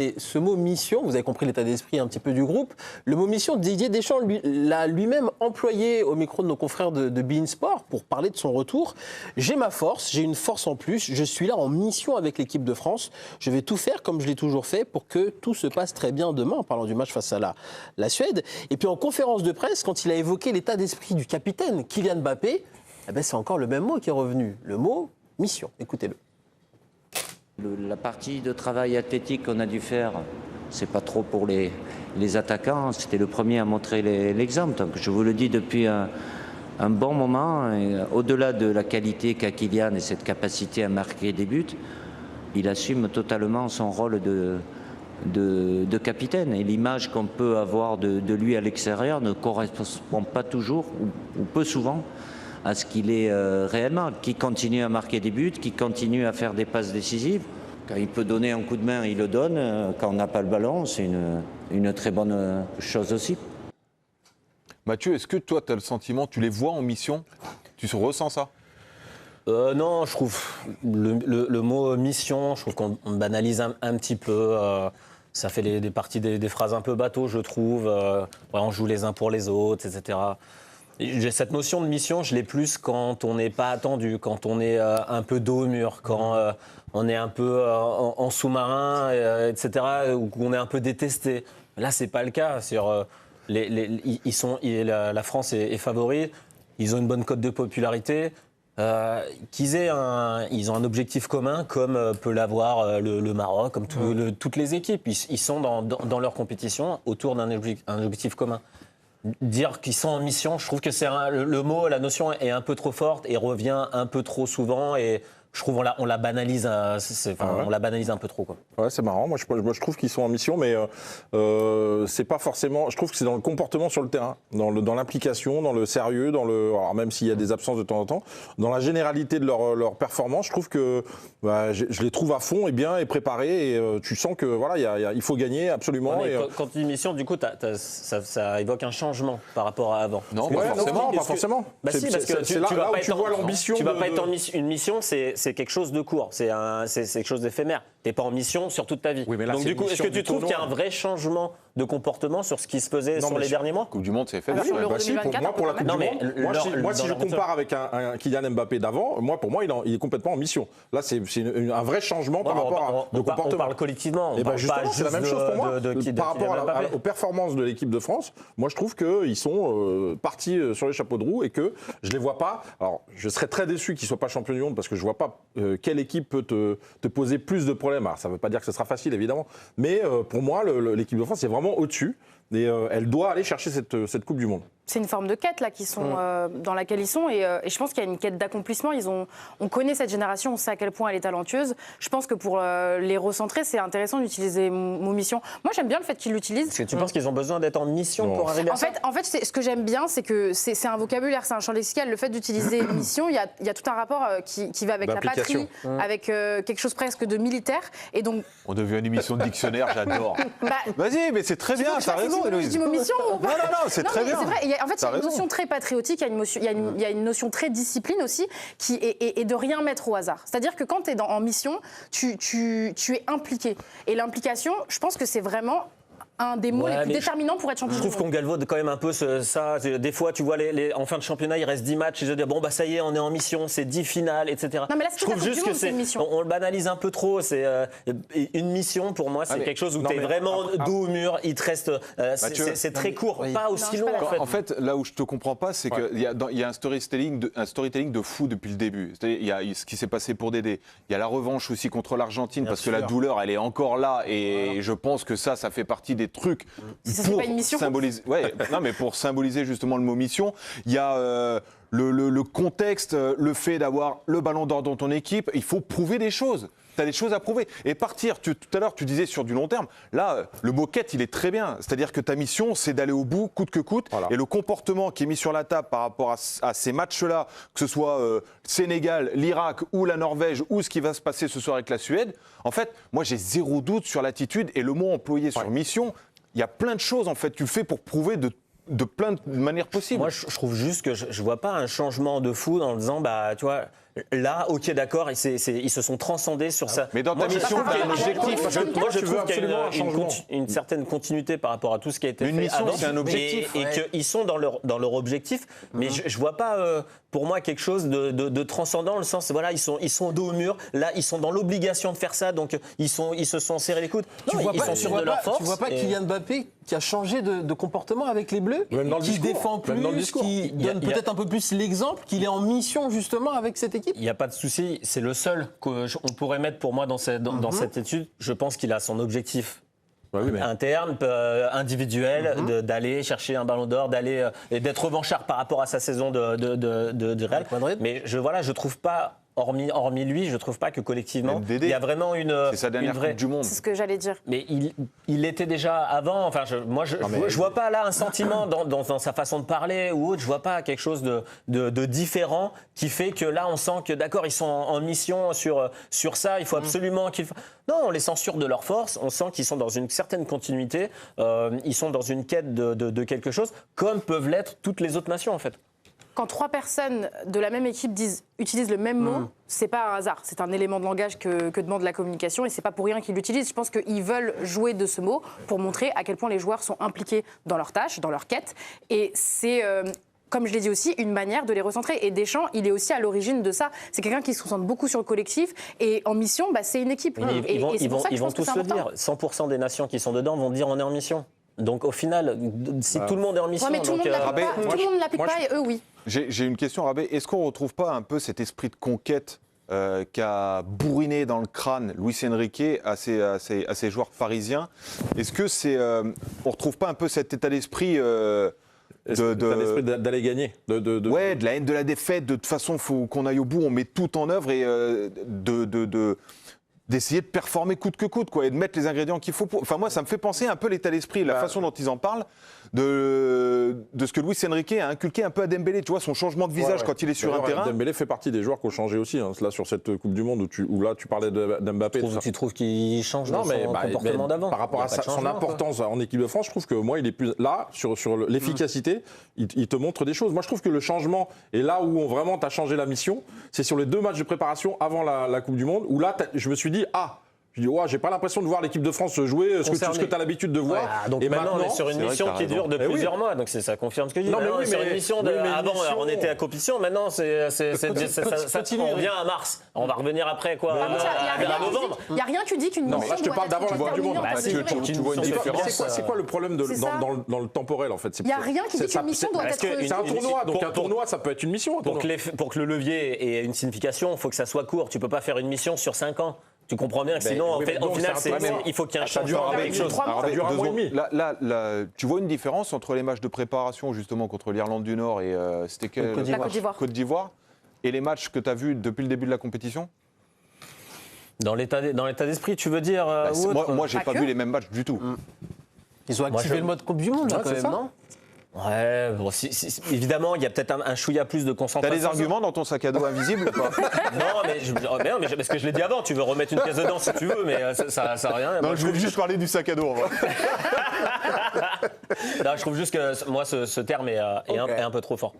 Et ce mot mission, vous avez compris l'état d'esprit un petit peu du groupe, le mot mission, Didier Deschamps l'a lui-même employé au micro de nos confrères de beIN Sport pour parler de son retour. J'ai ma force, j'ai une force en plus, je suis là en mission avec l'équipe de France. Je vais tout faire comme je l'ai toujours fait pour que tout se passe très bien demain, en parlant du match face à la Suède. Et puis en conférence de presse, quand il a évoqué l'état d'esprit du capitaine Kylian Mbappé, eh ben c'est encore le même mot qui est revenu, le mot mission. Écoutez-le. La partie de travail athlétique qu'on a dû faire, c'est pas trop pour les attaquants. C'était le premier à montrer l'exemple. Donc je vous le dis depuis un bon moment. Au-delà de la qualité qu'a Kylian et cette capacité à marquer des buts, il assume totalement son rôle de capitaine. Et l'image qu'on peut avoir de lui à l'extérieur ne correspond pas toujours, ou peu souvent, à ce qu'il est réellement, qui continue à marquer des buts, qui continue à faire des passes décisives. Quand il peut donner un coup de main, il le donne. Quand on n'a pas le ballon, c'est une très bonne chose aussi. Mathieu, est-ce que toi, tu as le sentiment, tu les vois en mission? Tu ressens ça? Non, je trouve le mot mission, je trouve qu'on banalise un petit peu. Ça fait des parties des phrases un peu bateau, je trouve. On joue les uns pour les autres, etc. J'ai cette notion de mission, je l'ai plus quand on n'est pas attendu, quand on est un peu dos au mur, quand on est un peu en sous-marin, etc., ou qu'on est un peu détesté. Là, c'est pas le cas. La France est favori, ils ont une bonne cote de popularité. Ils ont un objectif commun, comme peut l'avoir le Maroc, comme toutes les équipes. Ils sont dans leur compétition autour d'un objectif commun. Dire qu'ils sont en mission, je trouve que le mot, la notion est un peu trop forte et revient un peu trop souvent. Et je trouve on la banalise, on la banalise un peu trop, quoi. Ouais, c'est marrant. Moi, je trouve qu'ils sont en mission, mais c'est pas forcément. Je trouve que c'est dans le comportement sur le terrain, dans l'implication, dans le sérieux, alors même s'il y a des absences de temps en temps, dans la généralité de leur performance. Je trouve que je les trouve à fond et bien et préparés. Et tu sens que voilà, il faut gagner absolument. Ouais, quand tu dis mission, du coup, ça évoque un changement par rapport à avant. Non, pas forcément. Bah si, parce que tu vas pas vois l'ambition. Tu vas pas être en une mission, c'est quelque chose de court, c'est quelque chose d'éphémère. T'es pas en mission sur toute ta vie. Oui, mais là, donc du coup, est-ce que tu trouves qu'il y a un vrai changement de comportement sur ce qui se faisait sur les derniers mois? Coupe du Monde, c'est éphémère. Pour la Coupe du Monde, moi, si je compare avec un Kylian Mbappé d'avant, pour moi, il est complètement en mission. Là, c'est un vrai changement par rapport au comportement. On parle collectivement. On parle pas c'est la même chose pour moi. Par rapport aux performances de l'équipe de France, moi, je trouve qu'ils sont partis sur les chapeaux de roue et que je les vois pas. Alors, je serais très déçu qu'ils soient pas champions du monde parce que je vois pas quelle équipe peut te poser plus de problèmes. Alors, ça ne veut pas dire que ce sera facile, évidemment, mais pour moi, l'équipe de France est vraiment au-dessus et elle doit aller chercher cette Coupe du Monde. C'est une forme de quête là, dans laquelle ils sont et je pense qu'il y a une quête d'accomplissement. On connaît cette génération, on sait à quel point elle est talentueuse. Je pense que pour les recentrer, c'est intéressant d'utiliser mon mission. Moi, j'aime bien le fait qu'ils l'utilisent. Est-ce que tu penses qu'ils ont besoin d'être en mission pour arriver à ça? En fait, ce que j'aime bien, c'est que c'est un vocabulaire, c'est un champ lexical. Le fait d'utiliser mission, il y a tout un rapport qui va avec la patrie, avec quelque chose presque de militaire. Et donc, on devient une émission de dictionnaire, j'adore. Vas-y, mais c'est très bien, t'as raison, Héloïse. Non, c'est très bien. C'est vrai. En fait, il y a une notion très patriotique, il y a une notion très discipline aussi, qui est de rien mettre au hasard. C'est-à-dire que quand tu es en mission, tu es impliqué. Et l'implication, je pense que c'est vraiment un des mots les plus déterminants pour être champion. Je trouve qu'on galvaude quand même un peu ça. Des fois, tu vois, en fin de championnat, il reste 10 matchs. Ils se disent, bon, ça y est, on est en mission, c'est 10 finales, etc. Non, mais là, je trouve juste que on le banalise un peu trop. C'est une mission, pour moi, c'est quelque chose où tu es vraiment dos au mur, il te reste. C'est très court, pas aussi long, en fait. En fait, là où je te comprends pas, c'est qu'il y a un storytelling de fou depuis le début. Il y a ce qui s'est passé pour Dédé. Il y a la revanche aussi contre l'Argentine, parce que la douleur, elle est encore là. Et je pense que ça fait partie des trucs pour symboliser. Mais pour symboliser justement le mot mission, il y a le contexte, le fait d'avoir le ballon d'or dans ton équipe. Il faut prouver des choses. Tu as des choses à prouver. Et partir, tout à l'heure, tu disais sur du long terme. Là, le mot quête, il est très bien. C'est-à-dire que ta mission, c'est d'aller au bout, coûte que coûte. Voilà. Et le comportement qui est mis sur la table par rapport à ces matchs-là, que ce soit Sénégal, l'Irak ou la Norvège, ou ce qui va se passer ce soir avec la Suède, en fait, moi, j'ai zéro doute sur l'attitude. Et le mot employé sur mission, il y a plein de choses, en fait, tu le fais pour prouver de plein de manières possibles. Moi, je trouve juste que je vois pas un changement de fou en disant, tu vois, Là, ok, d'accord, ils se sont transcendés sur ça. Mais dans ta mission, tu as un objectif. Moi, je trouve qu'il y absolument un a changement. une certaine continuité par rapport à tout ce qui a été Une fait mission, avant. c'est un objectif. Et qu'ils sont dans leur objectif. Mais je vois pas, pour moi, quelque chose de transcendant, le sens, voilà, ils sont dos au mur. Là, ils sont dans l'obligation de faire ça, donc ils se sont serrés les coudes. Non, ils sont sûrs de leur force. Tu vois pas Kylian Mbappé qui a changé de comportement avec les Bleus, Même dans le qui discours. défend plus, Même dans le discours. qui donne peut-être un peu plus l'exemple, qu'il est en mission justement avec cette équipe. Il n'y a pas de souci, c'est le seul qu'on pourrait mettre pour moi dans cette étude. Je pense qu'il a son objectif Bah oui, mais- interne, individuel, d'aller chercher un ballon d'or, et d'être revanchard par rapport à sa saison de Real. Avec Madrid. Mais je trouve pas, hormis lui, je trouve pas que collectivement, Même Dédé. il y a vraiment C'est sa dernière une vraie... Coupe du Monde. C'est ce que j'allais dire. Mais il l'était déjà avant. Enfin, je vois pas là un sentiment dans sa façon de parler ou autre. Je vois pas quelque chose de différent qui fait que là, on sent que d'accord, ils sont en mission sur ça. Il faut absolument qu'ils. Non, on les censure de leur force. On sent qu'ils sont dans une certaine continuité. Ils sont dans une quête de quelque chose, comme peuvent l'être toutes les autres nations en fait. Quand 3 personnes de la même équipe utilisent le même mot, c'est pas un hasard. C'est un élément de langage que demande la communication et c'est pas pour rien qu'ils l'utilisent. Je pense qu'ils veulent jouer de ce mot pour montrer à quel point les joueurs sont impliqués dans leurs tâches, dans leur quête. Et c'est, comme je l'ai dit aussi, une manière de les recentrer. Et Deschamps, il est aussi à l'origine de ça. C'est quelqu'un qui se concentre beaucoup sur le collectif et en mission, c'est une équipe. Ils vont, et c'est pour ça que je pense que tous c'est le important. dire. 100% des nations qui sont dedans vont dire on est en mission. Donc au final, si tout le monde est en mission, Ouais, mais tout le monde donc, ne l'applique pas et eux, oui. J'ai une question, Rabé. Est-ce qu'on ne retrouve pas un peu cet esprit de conquête qu'a bourriné dans le crâne Luis Enrique à ses joueurs parisiens? Est-ce que on ne retrouve pas un peu cet état d'esprit d'aller gagner. Ouais, de la haine de la défaite, de toute façon, il faut qu'on aille au bout, on met tout en œuvre et d'essayer de performer coûte que coûte, quoi, et de mettre les ingrédients qu'il faut pour... Enfin, moi, ça me fait penser un peu l'état d'esprit, la façon dont ils en parlent, de ce que Luis Enrique a inculqué un peu à Dembélé, tu vois, son changement de visage quand il est sur un terrain. Dembélé fait partie des joueurs qui ont changé aussi, hein, là, sur cette Coupe du Monde où là, tu parlais d'Mbappé. tu trouves qu'il change Non, son mais comportement d'avant? Par rapport à son importance en équipe de France, je trouve que moi, il est plus là, sur l'efficacité, il te montre des choses. Moi, je trouve que le changement, et là où vraiment tu as changé la mission, c'est sur les 2 matchs de préparation avant la Coupe du Monde, où là, je me suis dit, j'ai pas l'impression de voir l'équipe de France jouer ce que tu as l'habitude de voir. Ouais, donc maintenant, on est sur une mission qui dure de plusieurs mois, donc ça confirme ce que je dis. Non, mais on est sur une mission avant, on était à compétition, maintenant on vient à mars. On va revenir après quoi à novembre. Il n'y a rien qui dit qu'une mission là, je te parle d'avant la Coupe du Monde. Tu vois une différence. C'est quoi le problème dans le temporel en fait? Il n'y a rien qui dit qu'une mission doit être... C'est un tournoi, donc un tournoi, ça peut être une mission. Pour que le levier ait une signification, il faut que ça soit court. Tu peux pas faire une mission sur 5 ans. Tu comprends bien que sinon, au final, il faut qu'il y ait un changement avec quelque chose. Ça dure un mois et demi. Là, tu vois une différence entre les matchs de préparation, justement, contre l'Irlande du Nord et c'était quel... Côte d'Ivoire, et les matchs que tu as vus depuis le début de la compétition? Dans l'état d'esprit, tu veux dire Moi, j'ai pas vu les mêmes matchs du tout. Ils ont activé le mode Coupe du Monde, là, quand même, non? Ouais, bon, évidemment, il y a peut-être un chouïa plus de concentration. T'as des arguments dans ton sac à dos invisible ou pas? Non, mais parce que je l'ai dit avant, tu veux remettre une pièce dedans si tu veux, mais ça n'a rien. Non, je voulais juste parler du sac à dos. Non, je trouve juste que moi, ce terme est un peu trop fort.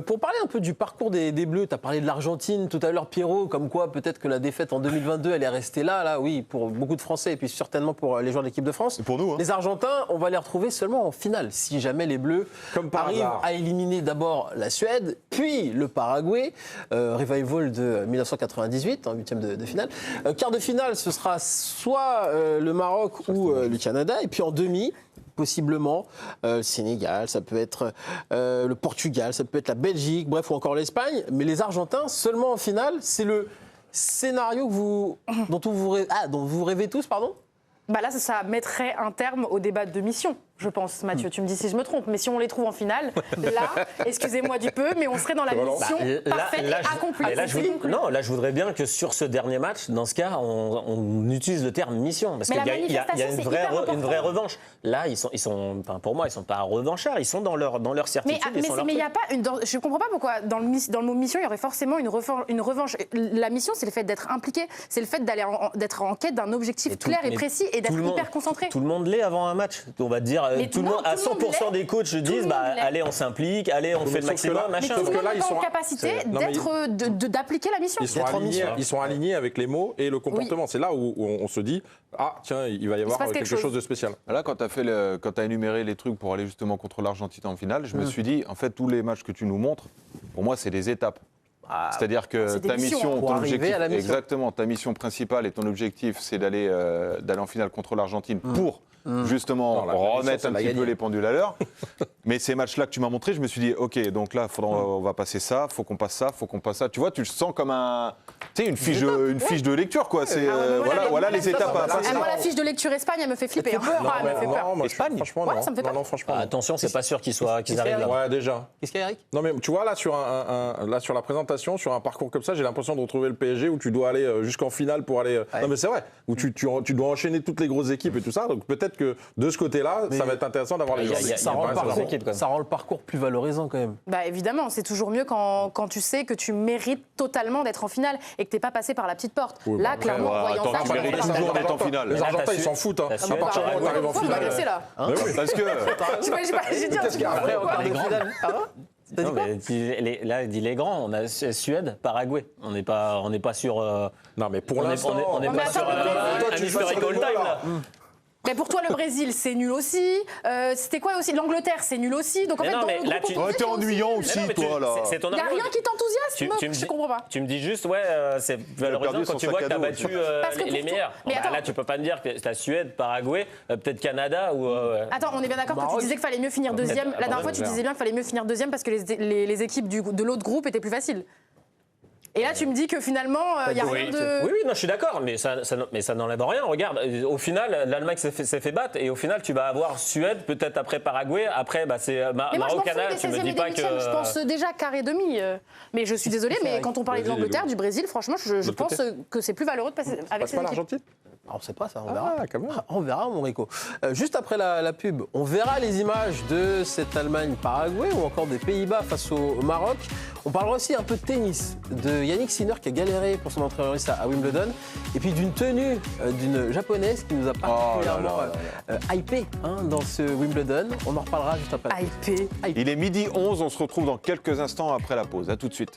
Pour parler un peu du parcours des Bleus, tu as parlé de l'Argentine tout à l'heure, Pierrot, comme quoi peut-être que la défaite en 2022, elle est restée là, oui, pour beaucoup de Français et puis certainement pour les joueurs de l'équipe de France. Et pour nous, hein. Les Argentins, on va les retrouver seulement en finale, si jamais les Bleus arrivent à éliminer d'abord la Suède, puis le Paraguay, revival de 1998, en 8e de finale. Quart de finale, ce sera soit le Maroc ou le Canada, et puis en demi, possiblement le Sénégal, ça peut être le Portugal, ça peut être la Belgique, bref, ou encore l'Espagne. Mais les Argentins, seulement en finale, c'est le scénario dont vous rêvez tous, pardon? Là, ça mettrait un terme au débat de mission, je pense, Mathieu. Tu me dis si je me trompe, mais si on les trouve en finale, là, excusez-moi du peu, mais on serait dans la mission parfaite et accomplie. Là, je voudrais bien que sur ce dernier match, dans ce cas, on utilise le terme mission, parce qu'il y a une vraie revanche. Là, pour moi, ils sont pas revanchards, ils sont dans leur certitude. Mais il y a pas je comprends pas pourquoi dans le mot mission, il y aurait forcément une revanche. La mission, c'est le fait d'être impliqué, c'est le fait d'être en quête d'un objectif clair et précis et d'être hyper concentré. Tout le monde l'est avant un match. On va te dire, Mais tout le monde, à 100% des coachs disent allez, on s'implique, allez, on fait le maximum, machin. Sauf que là, ils sont en capacité d'appliquer la mission. Ils sont alignés avec les mots et le comportement. C'est là où on se dit tiens, il va y avoir quelque chose de spécial. Là, quand tu as énuméré les trucs pour aller justement contre l'Argentine en finale, je me suis dit, en fait, tous les matchs que tu nous montres, pour moi, c'est des étapes. C'est-à-dire que ta mission, ton objectif, exactement, ta mission principale et ton objectif, c'est d'aller en finale contre l'Argentine pour justement remettre un petit peu les pendules à l'heure. Mais ces matchs-là que tu m'as montré, je me suis dit, ok, donc là, on va passer ça, faut qu'on passe ça, faut qu'on passe ça. Tu vois, tu le sens comme une fiche de lecture, quoi. C'est voilà les étapes à passer. Moi, la fiche de lecture Espagne, elle me fait flipper. Espagne, franchement, non. Ça me fait peur. Non, franchement. Attention, c'est pas sûr qu'ils arrivent là. Ouais, déjà. Qu'est-ce qu'il y a, Eric? Non, mais tu vois, là, sur la présentation, sur un parcours comme ça, j'ai l'impression de retrouver le PSG où tu dois aller jusqu'en finale pour aller. Non, mais c'est vrai. Où tu dois enchaîner toutes les grosses équipes et tout ça. Donc peut-être que de ce côté-là, ça va être intéressant d'avoir les joueurs. Ça rend le parcours plus valorisant quand même. Bah évidemment, c'est toujours mieux quand tu sais que tu mérites totalement d'être en finale et que t'es pas passé par la petite porte. Oui, là, clairement, en voyant ça, tu mérites toujours d'être en finale. Les Argentins, ils s'en foutent. À partir du moment où tu arrives en finale. là. Parce que J'ai dit un truc. Les grands. Non, mais là, il dit les grands. On a Suède, Paraguay. On n'est pas sur. Non, mais pour l'instant, on n'est pas sur un historical time là. Mais pour toi, le Brésil, c'est nul aussi. C'était quoi aussi? L'Angleterre, c'est nul aussi. Donc en fait, dans le groupe, t'es ennuyant aussi, toi, là. il n'y a rien qui t'enthousiasme. Je comprends pas. Tu me dis juste, c'est valorisant quand tu vois que tu as battu les meilleurs. Là, tu peux pas me dire que c'est la Suède, Paraguay, peut-être Canada ou. Attends, on est bien d'accord que tu disais qu'il fallait mieux finir deuxième. La dernière fois, tu disais bien qu'il fallait mieux finir deuxième parce que les équipes de l'autre groupe étaient plus faciles. Et là, tu me dis que finalement, il n'y a rien de... Oui, non, je suis d'accord, mais ça n'enlève rien. Regarde, au final, l'Allemagne s'est fait battre, et au final, tu vas avoir Suède, peut-être après Paraguay, après, c'est Maroc-Canada, tu me dis pas que... Je pense déjà quart et demi. Mais je suis désolée, mais quand on parlait de l'Angleterre, du Brésil, franchement, je pense que c'est plus valeureux de passer avec ces équipes. l'Argentine. On ne sait pas ça, on verra. Quand même. On verra, mon Rico. Juste après la pub, on verra les images de cette Allemagne-Paraguay ou encore des Pays-Bas face au Maroc. On parlera aussi un peu de tennis, de Yannick Sinner qui a galéré pour son entrée en lice à Wimbledon, et puis d'une tenue d'une japonaise qui nous a particulièrement hypé dans ce Wimbledon. On en reparlera juste après. Hypé. Il est 12h11, on se retrouve dans quelques instants après la pause. À tout de suite.